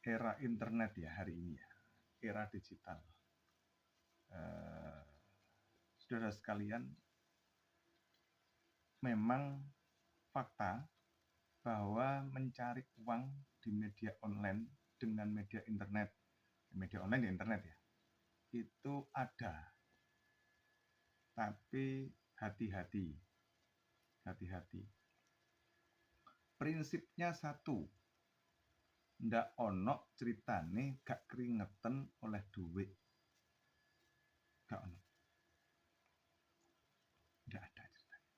era internet ya hari ini ya, era digital. Saudara sekalian, memang fakta bahwa mencari uang di media online dengan media internet ya internet ya, itu ada. Tapi hati-hati. Prinsipnya satu, ndak ono ceritane gak keringetan oleh duit. Gak ono. Ndak ada ceritanya.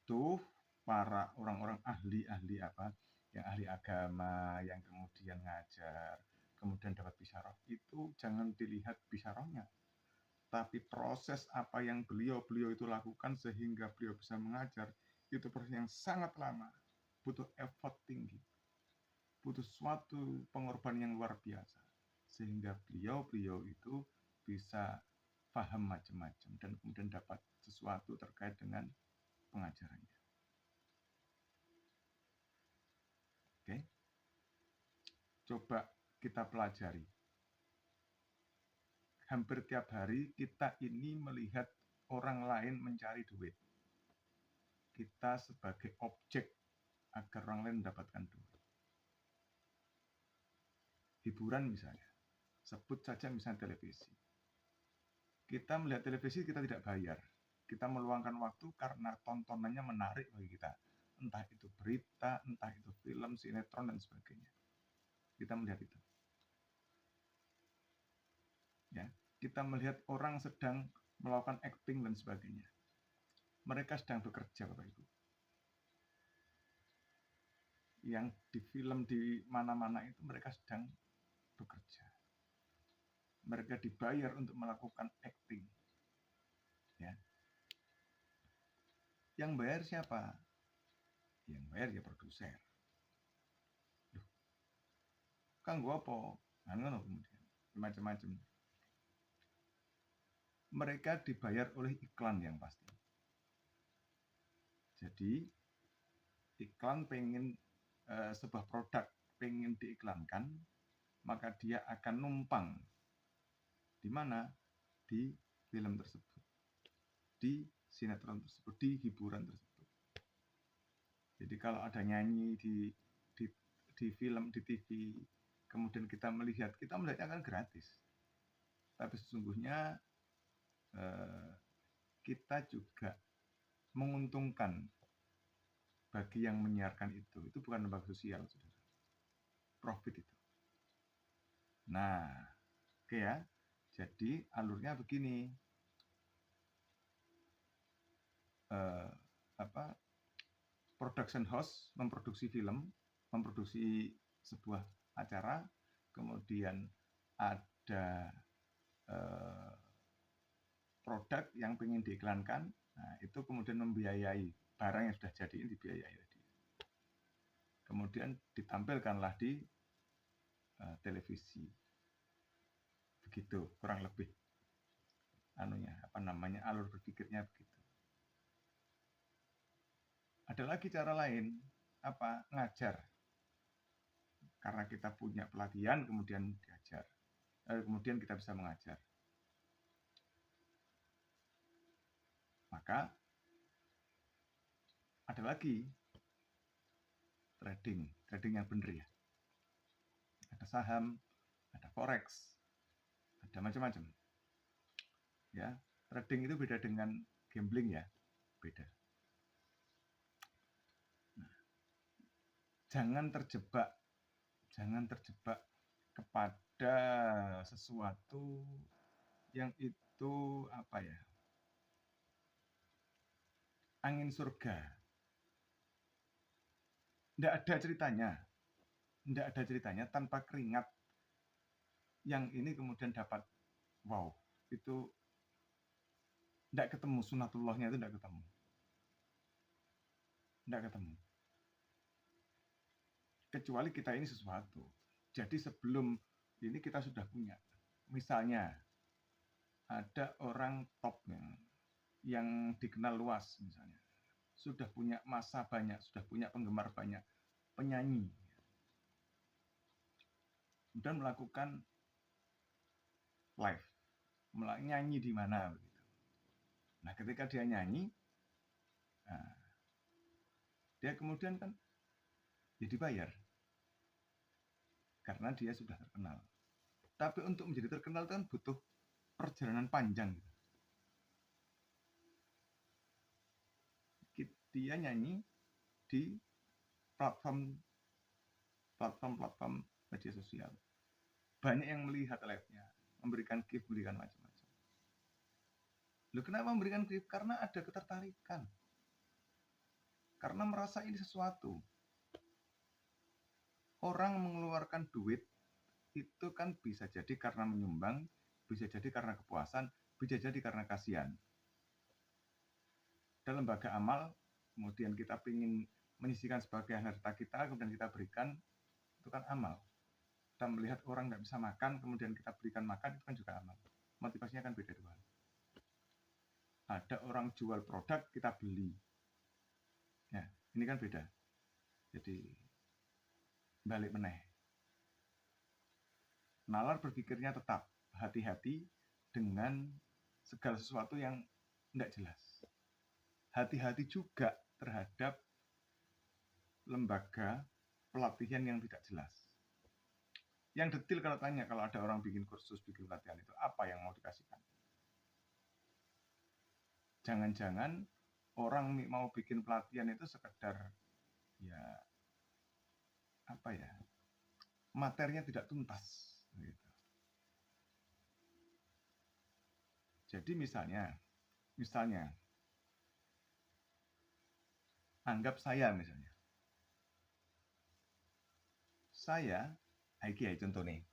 Tuh para orang-orang ahli apa, yang ahli agama, yang kemudian ngajar, kemudian dapat bisyarah, itu jangan dilihat bisyarahnya, tapi proses apa yang beliau itu lakukan sehingga beliau bisa mengajar, itu proses yang sangat lama, butuh effort tinggi, butuh suatu pengorbanan yang luar biasa, sehingga beliau itu bisa paham macam-macam dan kemudian dapat sesuatu terkait dengan pengajarannya. Oke, coba kita pelajari. Hampir tiap hari kita ini melihat orang lain mencari duit. Kita sebagai objek agar orang lain mendapatkan duit. Hiburan misalnya, sebut saja misalnya televisi. Kita melihat televisi, kita tidak bayar. Kita meluangkan waktu karena tontonannya menarik bagi kita. Entah itu berita, entah itu film, sinetron, dan sebagainya. Kita melihat itu. Ya, kita melihat orang sedang melakukan acting dan sebagainya. Mereka sedang bekerja, Bapak Ibu. Yang di film di mana-mana itu mereka sedang bekerja. Mereka dibayar untuk melakukan acting. Ya. Yang bayar siapa? Yang bayar ya produser. Kanggo apa? Ngono kemudian macam-macam. Mereka dibayar oleh iklan yang pasti. Jadi iklan pengen sebuah produk pengen diiklankan, maka dia akan numpang di mana? Di film tersebut, di sinetron tersebut, di hiburan tersebut. Jadi kalau ada nyanyi di film, di TV, kemudian kita melihatnya kan gratis. Tapi sesungguhnya kita juga menguntungkan bagi yang menyiarkan itu. Itu bukan lembaga sosial, saudara. Profit itu. Nah, oke ya. Jadi alurnya begini. Production house memproduksi film, memproduksi sebuah acara, kemudian ada produk yang ingin diiklankan, nah itu kemudian membiayai barang yang sudah jadi ini dibiayai tadi. Kemudian ditampilkanlah di televisi. Begitu kurang lebih alur berpikirnya begitu. Ada lagi cara lain, ngajar. Karena kita punya pelatihan, kemudian diajar. Kemudian kita bisa mengajar. Maka ada lagi trading yang benar ya. Ada saham, ada forex, ada macam-macam. Ya, trading itu beda dengan gambling ya, beda. Nah, jangan terjebak kepada sesuatu yang itu angin surga. Tidak ada ceritanya tanpa keringat. Yang ini kemudian dapat itu tidak ketemu, sunatullahnya itu tidak ketemu. Kecuali kita ini sesuatu. Jadi sebelum ini kita sudah punya. Misalnya ada orang top yang dikenal luas misalnya. Sudah punya massa banyak, sudah punya penggemar banyak, penyanyi. kemudian melakukan live, nyanyi di mana begitu. Nah, ketika dia nyanyi, nah, dia kemudian kan ya dibayar karena dia sudah terkenal. Tapi untuk menjadi terkenal itu kan butuh perjalanan panjang. Dia nyanyi di platform media sosial. Banyak yang melihat live-nya, memberikan gift, memberikan macam-macam. Loh, kenapa memberikan gift? Karena ada ketertarikan. Karena merasa ini sesuatu. Orang mengeluarkan duit itu kan bisa jadi karena menyumbang, bisa jadi karena kepuasan, bisa jadi karena kasihan. Dalam lembaga amal, kemudian kita ingin menyisihkan sebagai harta kita, kemudian kita berikan, itu kan amal. Kita melihat orang nggak bisa makan, kemudian kita berikan makan, itu kan juga amal. Motivasinya kan beda dua. Ada orang jual produk, kita beli. Ya, ini kan beda. Jadi, balik meneh. Nalar berpikirnya tetap hati-hati dengan segala sesuatu yang nggak jelas. Hati-hati juga terhadap lembaga pelatihan yang tidak jelas. Yang detail kalau tanya, kalau ada orang bikin kursus, bikin pelatihan itu, apa yang mau dikasihkan? Jangan-jangan orang mau bikin pelatihan itu sekedar ya apa ya, materinya tidak tuntas gitu. Jadi misalnya anggap saya misalnya, iki ya contoh nih,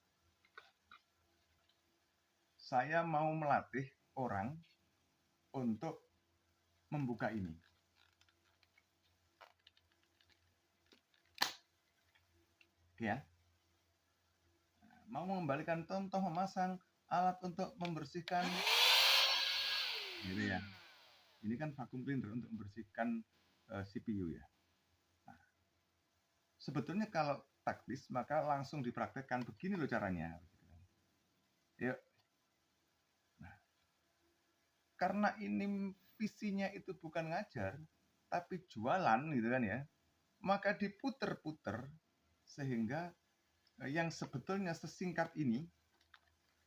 saya mau melatih orang untuk membuka ini. Ya, mau mengembalikan contoh memasang alat untuk membersihkan gitu ya. Ini kan vacuum cleaner untuk membersihkan CPU ya. Nah, sebetulnya kalau taktis maka langsung dipraktekkan, begini loh caranya. Yuk. Nah, karena ini visinya itu bukan ngajar, tapi jualan gitu kan ya, maka diputer-puter sehingga yang sebetulnya sesingkat ini,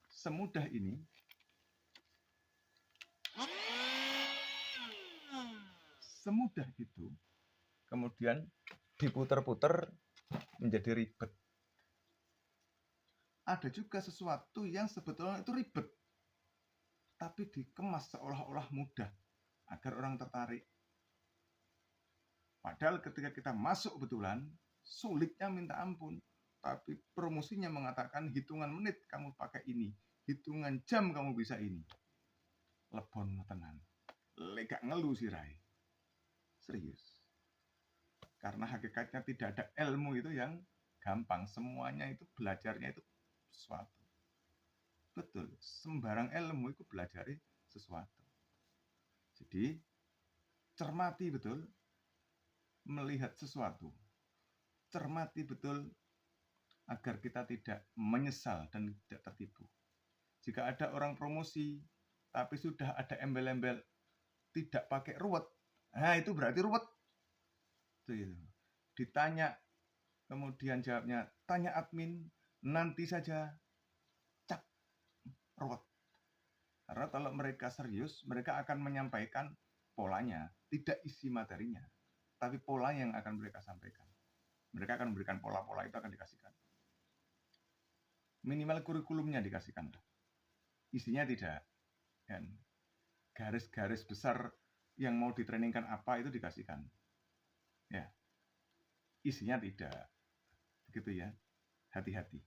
semudah ini, semudah itu, kemudian diputer-puter menjadi ribet. Ada juga sesuatu yang sebetulnya itu ribet, tapi dikemas seolah-olah mudah agar orang tertarik. Padahal ketika kita masuk kebetulan, sulitnya minta ampun. Tapi promosinya mengatakan hitungan menit kamu pakai ini, hitungan jam kamu bisa ini. Lebon tenan. Legak ngeluh sirai. Serius. Karena hakikatnya tidak ada ilmu itu yang gampang. Semuanya itu belajarnya itu sesuatu. Betul, sembarang ilmu itu belajari sesuatu. Jadi, cermati betul melihat sesuatu. Cermati betul agar kita tidak menyesal dan tidak tertipu. Jika ada orang promosi, tapi sudah ada embel-embel tidak pakai ruwet, nah itu berarti ruwet. Ditanya, kemudian jawabnya, tanya admin, nanti saja, cap, ruwet. Karena kalau mereka serius, mereka akan menyampaikan polanya, tidak isi materinya, tapi pola yang akan mereka sampaikan. Mereka akan memberikan pola-pola itu akan dikasihkan. Minimal kurikulumnya dikasihkan. Isinya tidak. Dan garis-garis besar yang mau ditrainingkan apa itu dikasihkan. Ya. Isinya tidak. Begitu ya. Hati-hati.